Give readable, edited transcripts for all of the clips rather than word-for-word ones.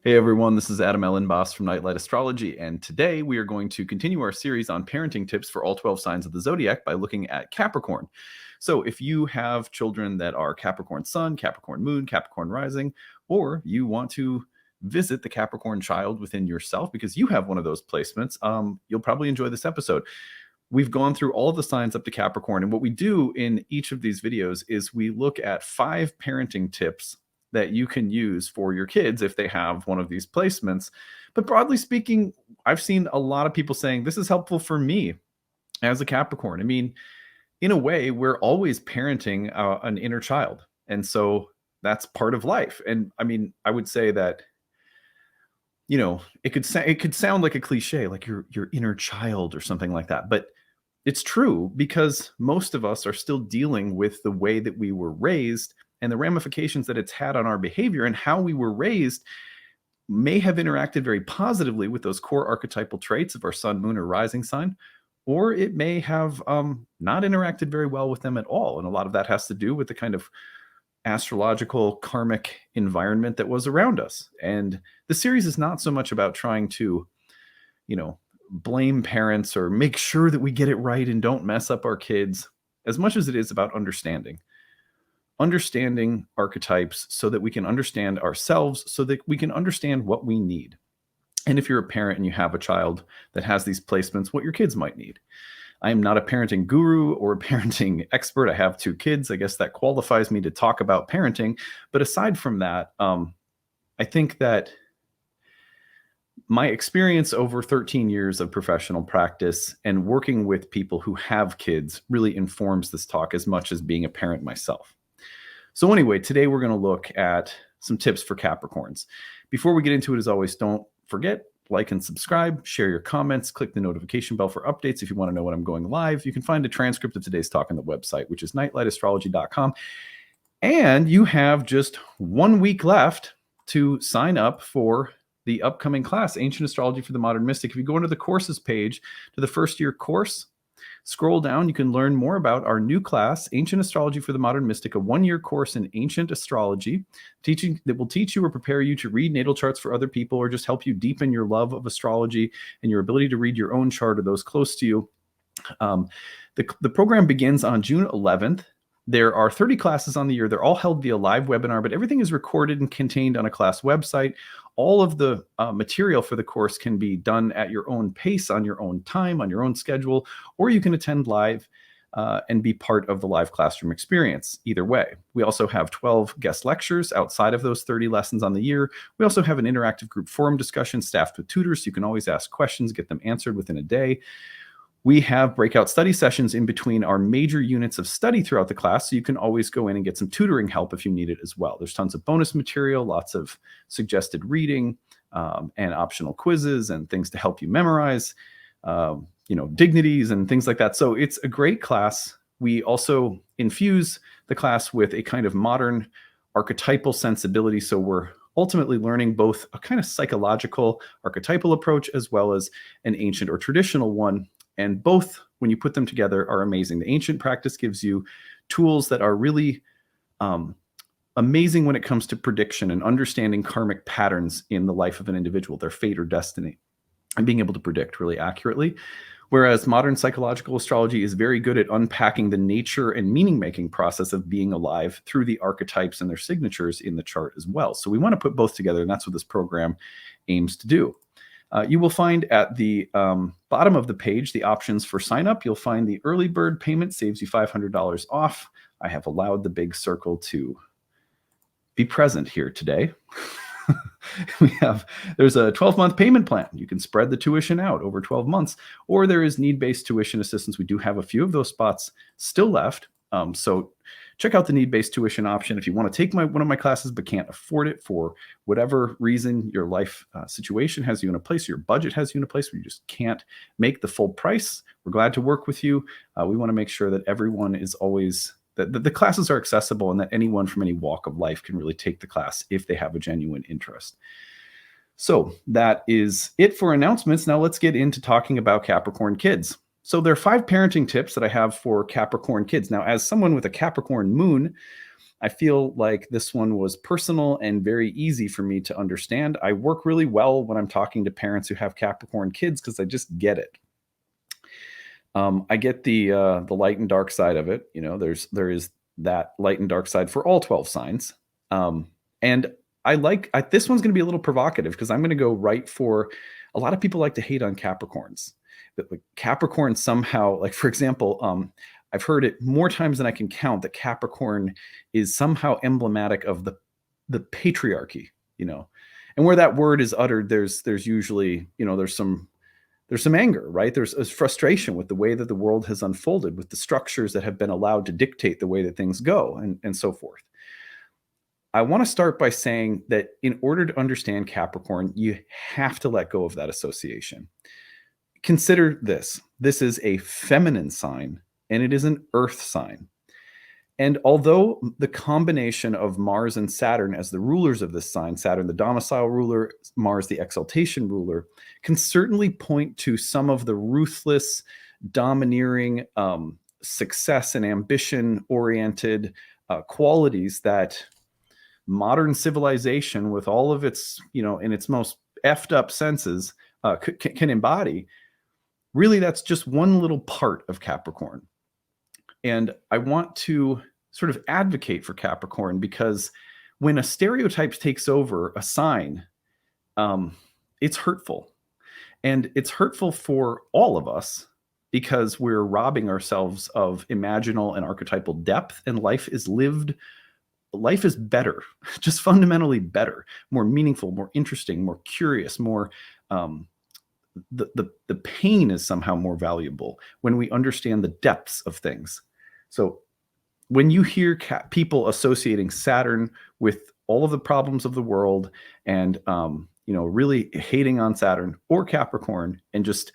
Hey everyone, this is Adam Elenbaas from Nightlight Astrology, and today we are going to continue our series on parenting tips for all 12 signs of the zodiac by looking at Capricorn. So if you have children that are Capricorn Sun, Capricorn Moon, Capricorn Rising, or you want to visit the Capricorn child within yourself because you have one of those placements, you'll probably enjoy this episode. We've gone through all the signs up to Capricorn, and what we do in each of these videos is we look at 5 parenting tips that you can use for your kids if they have one of these placements. But broadly speaking, I've seen a lot of people saying this is helpful for me as a Capricorn. I mean, in a way, we're always parenting an inner child. And so that's part of life. And I mean, I would say that, it could sound like a cliche, like your inner child or something like that. But it's true because most of us are still dealing with the way that we were raised and the ramifications that it's had on our behavior, and how we were raised may have interacted very positively with those core archetypal traits of our sun, moon, or rising sign, or it may have not interacted very well with them at all. And a lot of that has to do with the kind of astrological karmic environment that was around us. And the series is not so much about trying to, blame parents or make sure that we get it right and don't mess up our kids, as much as it is about understanding archetypes so that we can understand ourselves, so that we can understand what we need. And if you're a parent and you have a child that has these placements, what your kids might need. I am not a parenting guru or a parenting expert. I have 2 kids. I guess that qualifies me to talk about parenting. But aside from that, I think that my experience over 13 years of professional practice and working with people who have kids really informs this talk as much as being a parent myself. So anyway, today we're going to look at some tips for Capricorns. Before we get into it, as always, don't forget, like and subscribe, share your comments, click the notification bell for updates if you want to know when I'm going live. You can find a transcript of today's talk on the website, which is nightlightastrology.com. And you have just 1 week left to sign up for the upcoming class, Ancient Astrology for the Modern Mystic. If you go into the courses page to the first year course, scroll down, you can learn more about our new class, Ancient Astrology for the Modern Mystic, a 1-year course in ancient astrology, teaching that will teach you or prepare you to read natal charts for other people, or just help you deepen your love of astrology and your ability to read your own chart or those close to you. The program begins on June 11th. There are 30 classes on the year. They're all held via live webinar, but everything is recorded and contained on a class website. All of the material for the course can be done at your own pace, on your own time, on your own schedule, or you can attend live and be part of the live classroom experience. Either way, we also have 12 guest lectures outside of those 30 lessons on the year. We also have an interactive group forum discussion staffed with tutors. So you can always ask questions, get them answered within a day. We have breakout study sessions in between our major units of study throughout the class, so you can always go in and get some tutoring help if you need it as well. There's tons of bonus material, lots of suggested reading, and optional quizzes and things to help you memorize, dignities and things like that. So it's a great class. We also infuse the class with a kind of modern archetypal sensibility, so we're ultimately learning both a kind of psychological archetypal approach as well as an ancient or traditional one. And both, when you put them together, are amazing. The ancient practice gives you tools that are really amazing when it comes to prediction and understanding karmic patterns in the life of an individual, their fate or destiny, and being able to predict really accurately. Whereas modern psychological astrology is very good at unpacking the nature and meaning-making process of being alive through the archetypes and their signatures in the chart as well. So we want to put both together, and that's what this program aims to do. You will find at the bottom of the page the options for sign up. You'll find the early bird payment saves you $500 off. I have allowed the big circle to be present here today. There's a 12-month payment plan. You can spread the tuition out over 12 months, or there is need-based tuition assistance. We do have a few of those spots still left. So check out the need-based tuition option if you want to take one of my classes but can't afford it for whatever reason. Your life situation has you in a place, your budget has you in a place where you just can't make the full price. We're glad to work with you. We want to make sure that everyone is always, that the classes are accessible and that anyone from any walk of life can really take the class if they have a genuine interest. So that is it for announcements. Now let's get into talking about Capricorn kids. So there are 5 parenting tips that I have for Capricorn kids. Now, as someone with a Capricorn moon, I feel like this one was personal and very easy for me to understand. I work really well when I'm talking to parents who have Capricorn kids because I just get it. I get the light and dark side of it. There is that light and dark side for all 12 signs. And this one's going to be a little provocative because I'm going to go right for a lot of people like to hate on Capricorns. That like Capricorn somehow, like for example, I've heard it more times than I can count that Capricorn is somehow emblematic of the patriarchy, and where that word is uttered, there's usually, there's some anger, right? There's a frustration with the way that the world has unfolded, with the structures that have been allowed to dictate the way that things go, and so forth. I want to start by saying that in order to understand Capricorn, you have to let go of that association. Consider this. This is a feminine sign, and it is an earth sign. And although the combination of Mars and Saturn as the rulers of this sign, Saturn the domicile ruler, Mars the exaltation ruler, can certainly point to some of the ruthless, domineering, success and ambition-oriented qualities that modern civilization, with all of its, in its most effed up senses, can embody. Really, that's just one little part of Capricorn. And I want to sort of advocate for Capricorn because when a stereotype takes over a sign, it's hurtful. And it's hurtful for all of us because we're robbing ourselves of imaginal and archetypal depth, and life is better, just fundamentally better, more meaningful, more interesting, more curious, more the pain is somehow more valuable when we understand the depths of things. So when you hear people associating Saturn with all of the problems of the world and really hating on Saturn or Capricorn and just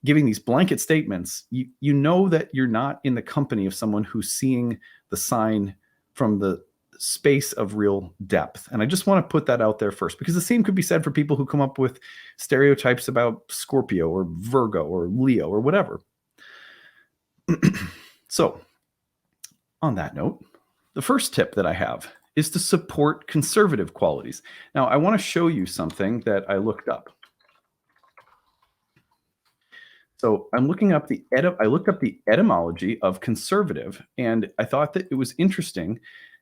giving these blanket statements, you know that you're not in the company of someone who's seeing the sign from the space of real depth. And I just want to put that out there first, because the same could be said for people who come up with stereotypes about Scorpio or Virgo or Leo or whatever. So on that note, the first tip that I have is to support conservative qualities. Now, I want to show you something that I looked up. So I looked up the etymology of conservative, and I thought that it was interesting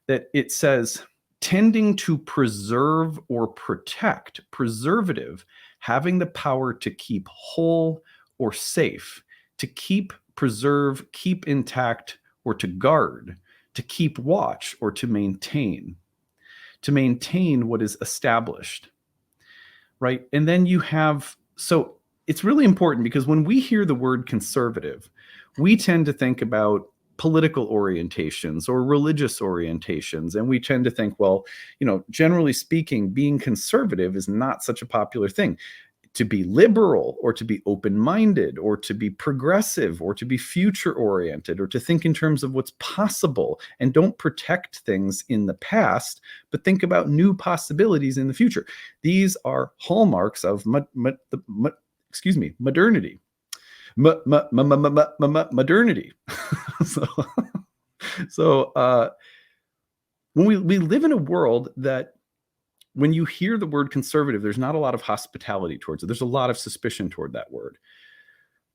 that it says tending to preserve or protect, preservative, having the power to keep whole or safe, to keep, preserve, keep intact, or to guard, to keep watch, or to maintain what is established, right? And then you have, so it's really important because when we hear the word conservative, we tend to think about political orientations or religious orientations. And we tend to think, well, generally speaking, being conservative is not such a popular thing. To be liberal or to be open-minded or to be progressive or to be future-oriented or to think in terms of what's possible and don't protect things in the past, but think about new possibilities in the future. These are hallmarks of modernity. Modernity. So when we live in a world that when you hear the word conservative, there's not a lot of hospitality towards it. There's a lot of suspicion toward that word.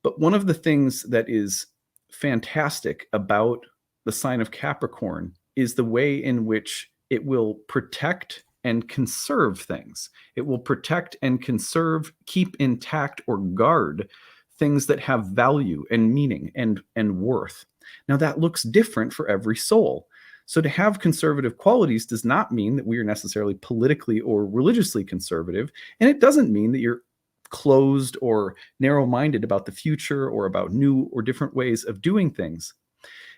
But one of the things that is fantastic about the sign of Capricorn is the way in which it will protect and conserve things. It will protect and conserve, keep intact, or guard things that have value and meaning and worth. Now, that looks different for every soul. So to have conservative qualities does not mean that we are necessarily politically or religiously conservative, and it doesn't mean that you're closed or narrow-minded about the future or about new or different ways of doing things.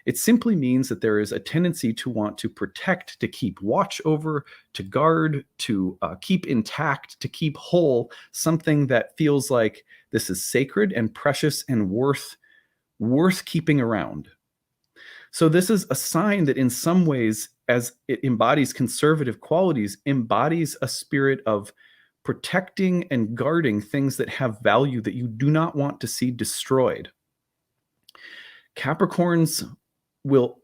It simply means that there is a tendency to want to protect, to keep watch over, to guard, to keep intact, to keep whole, something that feels like this is sacred and precious and worth keeping around. So this is a sign that in some ways, as it embodies conservative qualities, embodies a spirit of protecting and guarding things that have value that you do not want to see destroyed. Capricorns will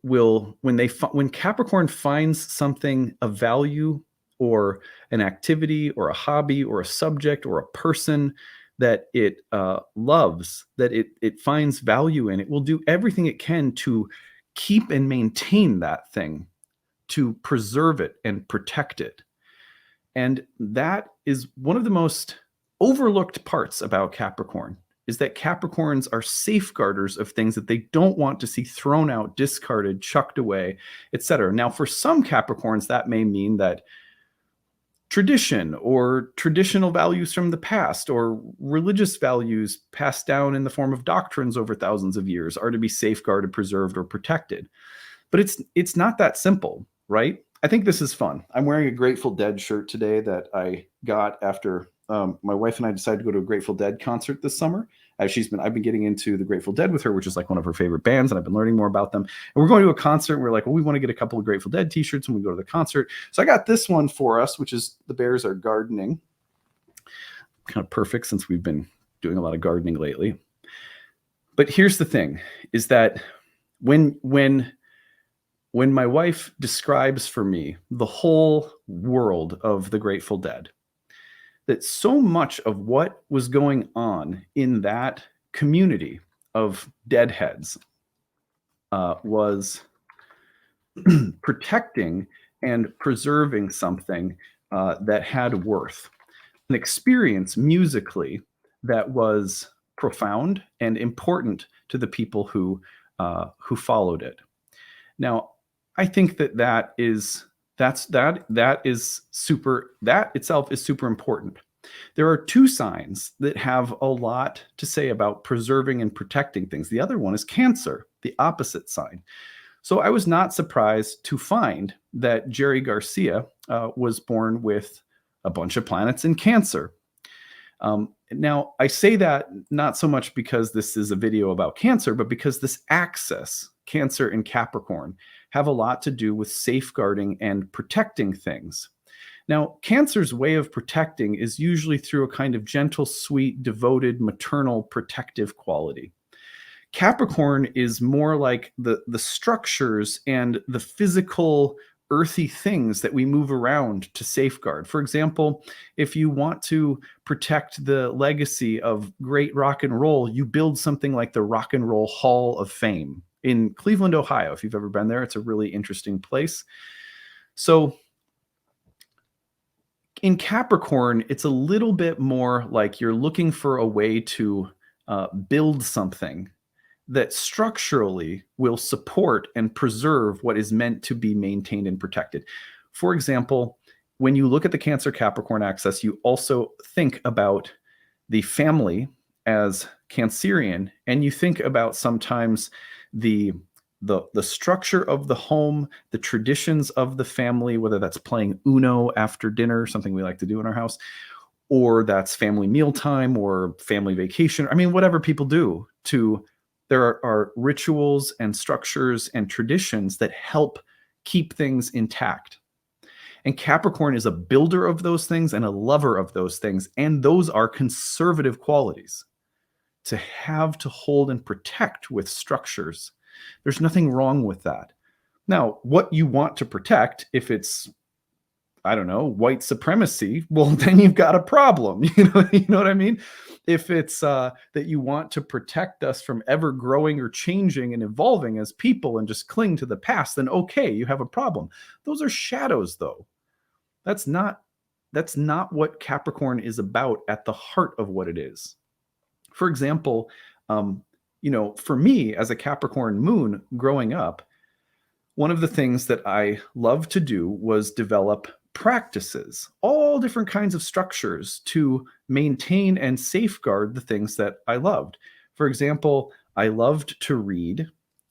when Capricorn finds something of value, or an activity or a hobby or a subject or a person that it loves, that it finds value in, it will do everything it can to keep and maintain that thing, to preserve it and protect it. And that is one of the most overlooked parts about Capricorn, is that Capricorns are safeguarders of things that they don't want to see thrown out, discarded, chucked away, etc. Now, for some Capricorns, that may mean that tradition or traditional values from the past or religious values passed down in the form of doctrines over thousands of years are to be safeguarded, preserved, or protected. But it's not that simple, right? I think this is fun. I'm wearing a Grateful Dead shirt today that I got after my wife and I decided to go to a Grateful Dead concert this summer. I've been getting into the Grateful Dead with her, which is like one of her favorite bands, and I've been learning more about them. And we're going to a concert. And we're like, well, we want to get a couple of Grateful Dead t-shirts when we go to the concert. So I got this one for us, which is The Bears Are Gardening. Kind of perfect since we've been doing a lot of gardening lately. But here's the thing, is that when my wife describes for me the whole world of the Grateful Dead, that so much of what was going on in that community of deadheads was protecting and preserving something that had worth, an experience musically that was profound and important to the people who followed it. Now, I think that itself is super important. There are two signs that have a lot to say about preserving and protecting things. The other one is Cancer, the opposite sign. So I was not surprised to find that Jerry Garcia was born with a bunch of planets in Cancer. Now, I say that not so much because this is a video about Cancer, but because this axis, Cancer and Capricorn, have a lot to do with safeguarding and protecting things. Now, Cancer's way of protecting is usually through a kind of gentle, sweet, devoted, maternal, protective quality. Capricorn is more like the structures and the physical, earthy things that we move around to safeguard. For example, if you want to protect the legacy of great rock and roll, you build something like the Rock and Roll Hall of Fame in Cleveland, Ohio. If you've ever been there, it's a really interesting place. So in Capricorn, it's a little bit more like you're looking for a way to build something that structurally will support and preserve what is meant to be maintained and protected. For example, when you look at the Cancer-Capricorn axis, you also think about the family as Cancerian, and you think about sometimes the structure of the home, the traditions of the family, whether that's playing Uno after dinner, something we like to do in our house, or that's family mealtime or family vacation. I mean, whatever people do there are rituals and structures and traditions that help keep things intact. And Capricorn is a builder of those things and a lover of those things. And those are conservative qualities to have to hold and protect with structures. There's nothing wrong with that. Now, what you want to protect, if it's, I don't know, white supremacy, well, then you've got a problem. You know what I mean? If it's that you want to protect us from ever growing or changing and evolving as people and just cling to the past, then okay, you have a problem. Those are shadows, though. That's not what Capricorn is about at the heart of what it is. For example, for me as a Capricorn moon growing up, one of the things that I loved to do was develop practices, all different kinds of structures to maintain and safeguard the things that I loved. For example, I loved to read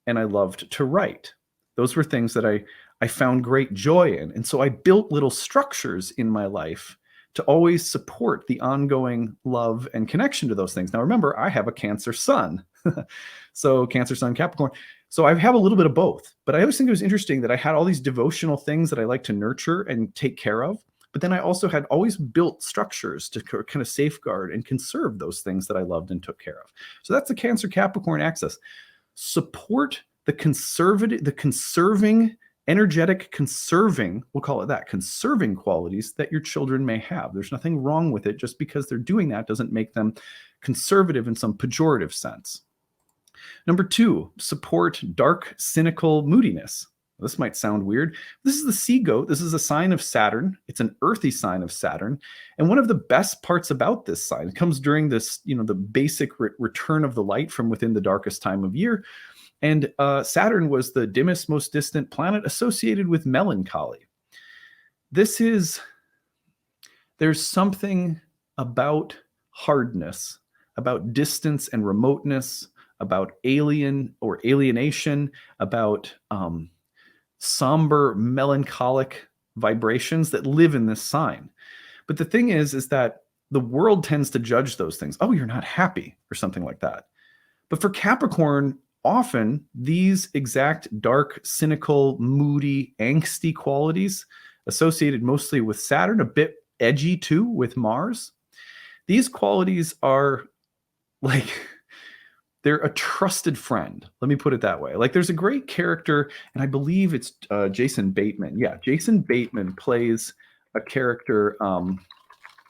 and I loved to write. Those were things that I found great joy in. And so I built little structures in my life to always support the ongoing love and connection to those things. Now, remember, I have a Cancer sun. So Cancer sun, Capricorn. So I have a little bit of both, but I always think it was interesting that I had all these devotional things that I like to nurture and take care of. But then I also had always built structures to kind of safeguard and conserve those things that I loved and took care of. So that's the Cancer Capricorn axis. support the conserving, energetic, conserving, we'll call it that, conserving qualities that your children may have. There's nothing wrong with it. Just because they're doing that doesn't make them conservative in some pejorative sense. Number 2, support dark, cynical moodiness. This might sound weird. This is the sea goat. This is a sign of Saturn. It's an earthy sign of Saturn. And one of the best parts about this sign, it comes during this, the basic return of the light from within the darkest time of year. And Saturn was the dimmest, most distant planet associated with melancholy. There's something about hardness, about distance and remoteness, about alien or alienation, about somber, melancholic vibrations that live in this sign. But the thing is that the world tends to judge those things. Oh, you're not happy or something like that. But for Capricorn, often these exact dark, cynical, moody, angsty qualities associated mostly with Saturn, a bit edgy too with Mars. These qualities are like, they're a trusted friend. Let me put it that way. Like, there's a great character, and I believe it's Jason Bateman. Yeah, Jason Bateman plays a character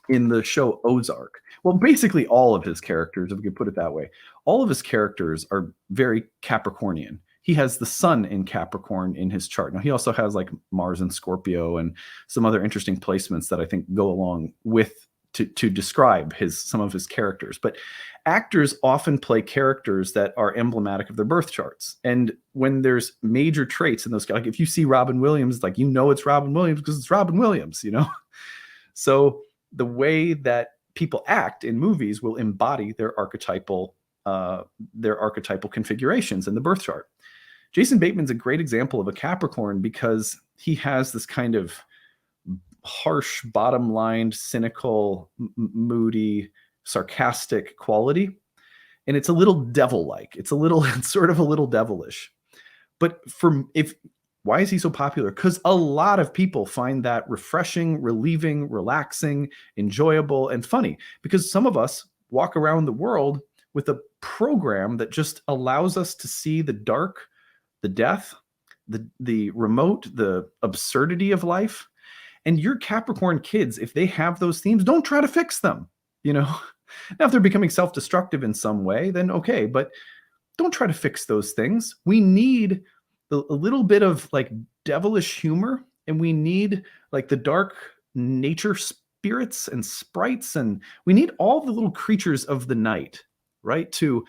in the show Ozark. Well, basically all of his characters, if we could put it that way, all of his characters are very Capricornian. He has the sun in Capricorn in his chart. Now, he also has like Mars and Scorpio and some other interesting placements that I think go along with to describe some of his characters. But actors often play characters that are emblematic of their birth charts. And when there's major traits in those, like if you see Robin Williams, like, it's Robin Williams because it's Robin Williams, So the way that people act in movies will embody their archetypal configurations in the birth chart. Jason Bateman's a great example of a Capricorn because he has this kind of harsh, bottom-lined, cynical, moody, sarcastic quality. And it's a little devil-like. It's sort of a little devilish. But why is he so popular? Because a lot of people find that refreshing, relieving, relaxing, enjoyable, and funny. Because some of us walk around the world with a program that just allows us to see the dark, the death, the remote, the absurdity of life. And your Capricorn kids, if they have those themes, don't try to fix them. Now, if they're becoming self-destructive in some way, then okay, but don't try to fix those things. We need a little bit of like devilish humor, and we need like the dark nature spirits and sprites, and we need all the little creatures of the night, right, to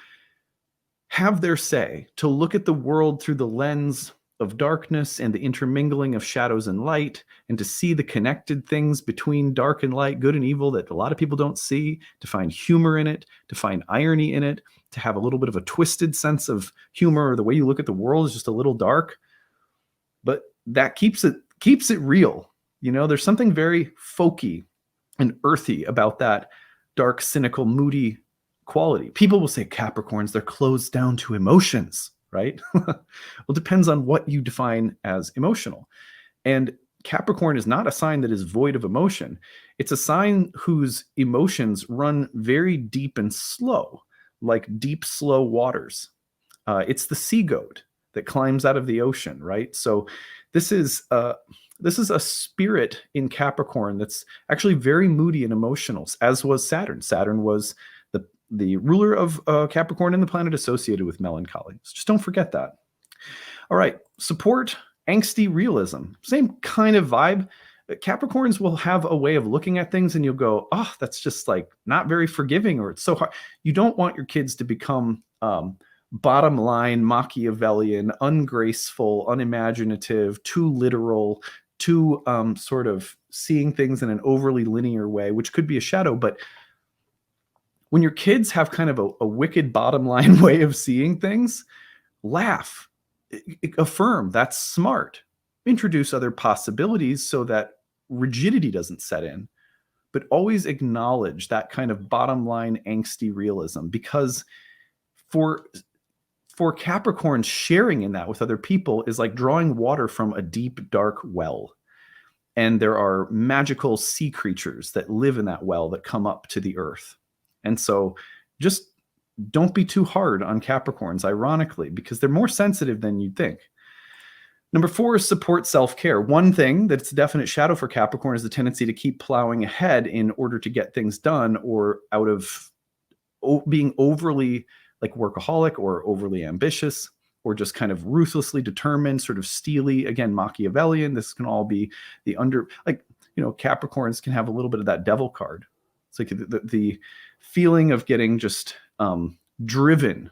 have their say, to look at the world through the lens of darkness and the intermingling of shadows and light, and to see the connected things between dark and light, good and evil, that a lot of people don't see, to find humor in it, to find irony in it, to have a little bit of a twisted sense of humor, or the way you look at the world is just a little dark. But that keeps it real. There's something very folky and earthy about that dark, cynical, moody quality. People will say Capricorns, they're closed down to emotions, right? Well, it depends on what you define as emotional. And Capricorn is not a sign that is void of emotion. It's a sign whose emotions run very deep and slow, like deep, slow waters. It's the sea goat that climbs out of the ocean, right? So this is a spirit in Capricorn that's actually very moody and emotional, as was Saturn. Saturn was the ruler of Capricorn and the planet associated with melancholy. So just don't forget that. All right, support angsty realism. Same kind of vibe. Capricorns will have a way of looking at things and you'll go, oh, that's just like not very forgiving, or it's so hard. You don't want your kids to become bottom line, Machiavellian, ungraceful, unimaginative, too literal, too sort of seeing things in an overly linear way, which could be a shadow. But when your kids have kind of a wicked bottom line way of seeing things, laugh, affirm that's smart, introduce other possibilities so that rigidity doesn't set in, but always acknowledge that kind of bottom line angsty realism, because for Capricorns, sharing in that with other people is like drawing water from a deep, dark well. And there are magical sea creatures that live in that well that come up to the earth. And so just don't be too hard on Capricorns, ironically, because they're more sensitive than you'd think. Number 4 is support self-care. One thing that's a definite shadow for Capricorn is the tendency to keep plowing ahead in order to get things done, or out of being overly like workaholic or overly ambitious, or just kind of ruthlessly determined, sort of steely, again, Machiavellian. This can all be the Capricorns can have a little bit of that devil card. It's like the feeling of getting just driven,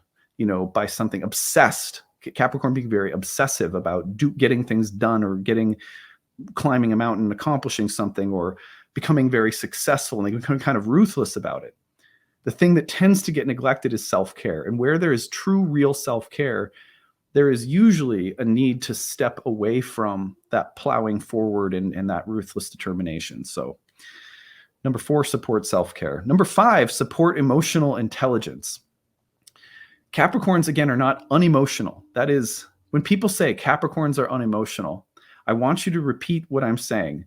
by something, obsessed. Capricorn being very obsessive about getting things done, or climbing a mountain, accomplishing something, or becoming very successful, and they become kind of ruthless about it. The thing that tends to get neglected is self-care. And where there is true, real self-care, there is usually a need to step away from that plowing forward and that ruthless determination. So number 4, support self-care. Number 5, support emotional intelligence. Capricorns, again, are not unemotional. That is, when people say Capricorns are unemotional, I want you to repeat what I'm saying.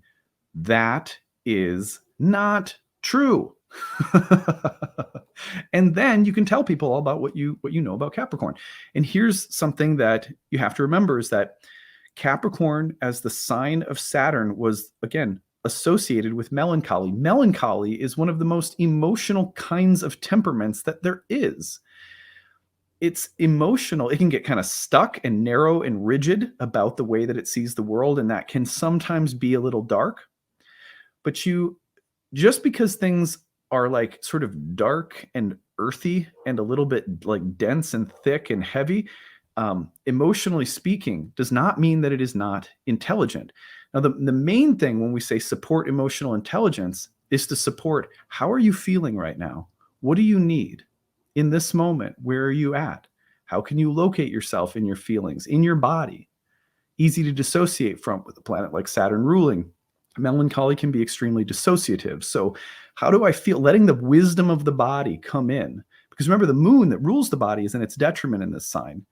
That is not true. And then you can tell people all about what you know about Capricorn. And here's something that you have to remember, is that Capricorn, as the sign of Saturn, was, again, associated with melancholy. Melancholy is one of the most emotional kinds of temperaments that there is. It's emotional. It can get kind of stuck and narrow and rigid about the way that it sees the world, and that can sometimes be a little dark. But just because things are like sort of dark and earthy and a little bit like dense and thick and heavy, emotionally speaking, does not mean that it is not intelligent. Now, the main thing when we say support emotional intelligence is to support, how are you feeling right now? What do you need in this moment? Where are you at? How can you locate yourself in your feelings, in your body? Easy to dissociate from with a planet like Saturn ruling. Melancholy can be extremely dissociative. So how do I feel? Letting the wisdom of the body come in. Because remember, the moon that rules the body is in its detriment in this sign.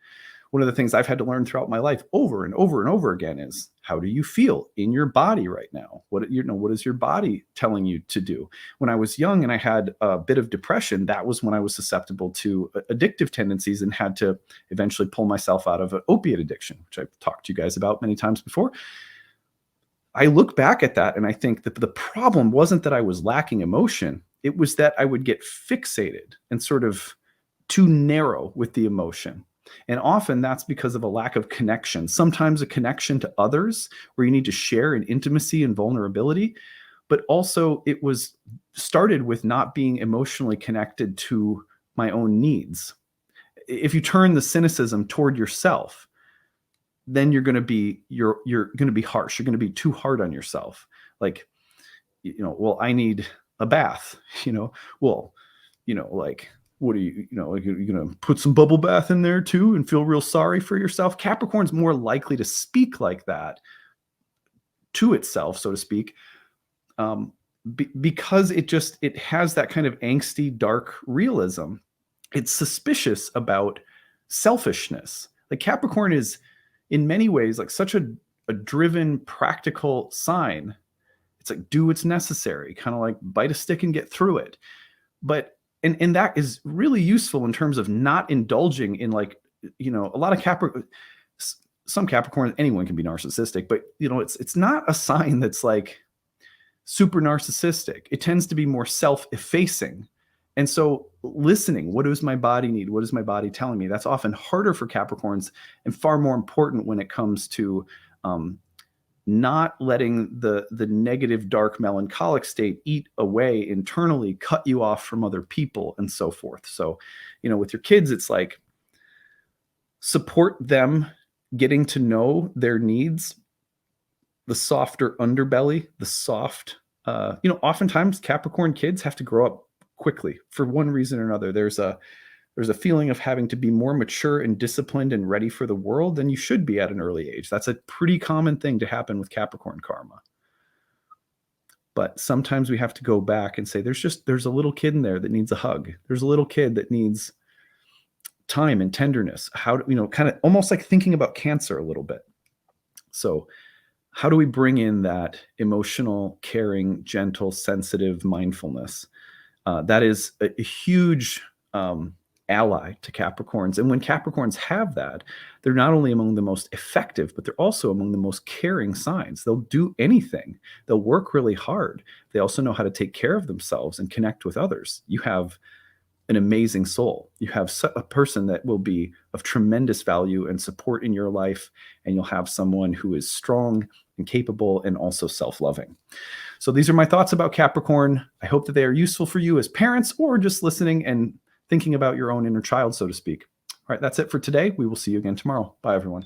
One of the things I've had to learn throughout my life over and over and over again is, how do you feel in your body right now? What is your body telling you to do? When I was young and I had a bit of depression, that was when I was susceptible to addictive tendencies and had to eventually pull myself out of an opiate addiction, which I've talked to you guys about many times before. I look back at that and I think that the problem wasn't that I was lacking emotion. It was that I would get fixated and sort of too narrow with the emotion. And often that's because of a lack of connection, sometimes a connection to others where you need to share in intimacy and vulnerability. But also it was started with not being emotionally connected to my own needs. If you turn the cynicism toward yourself, then you're going to be harsh. You're going to be too hard on yourself. Like, well, I need a bath, like, what are you going to put some bubble bath in there too and feel real sorry for yourself? Capricorn's more likely to speak like that to itself, so to speak, because it has that kind of angsty, dark realism. It's suspicious about selfishness. Like, Capricorn is in many ways like such a driven, practical sign. It's like, do what's necessary, kind of like bite a stick and get through it. But and that is really useful in terms of not indulging in, like, a lot of some Capricorns, anyone can be narcissistic, but it's not a sign that's like super narcissistic. It tends to be more self-effacing. And so listening, what does my body need? What is my body telling me? That's often harder for Capricorns and far more important when it comes to not letting the negative, dark, melancholic state eat away internally, cut you off from other people, and so forth. So, with your kids, it's like, support them getting to know their needs, the softer underbelly, the soft, oftentimes Capricorn kids have to grow up quickly for one reason or another. There's a feeling of having to be more mature and disciplined and ready for the world than you should be at an early age. That's a pretty common thing to happen with Capricorn karma. But sometimes we have to go back and say, there's a little kid in there that needs a hug. There's a little kid that needs time and tenderness. How do, kind of almost like thinking about Cancer a little bit. So how do we bring in that emotional, caring, gentle, sensitive mindfulness? That is a huge ally to Capricorns. And when Capricorns have that, they're not only among the most effective, but they're also among the most caring signs. They'll do anything. They'll work really hard. They also know how to take care of themselves and connect with others. You have an amazing soul. You have a person that will be of tremendous value and support in your life, and you'll have someone who is strong and capable and also self-loving. So these are my thoughts about Capricorn. I hope that they are useful for you as parents or just listening and thinking about your own inner child, so to speak. All right, that's it for today. We will see you again tomorrow. Bye, everyone.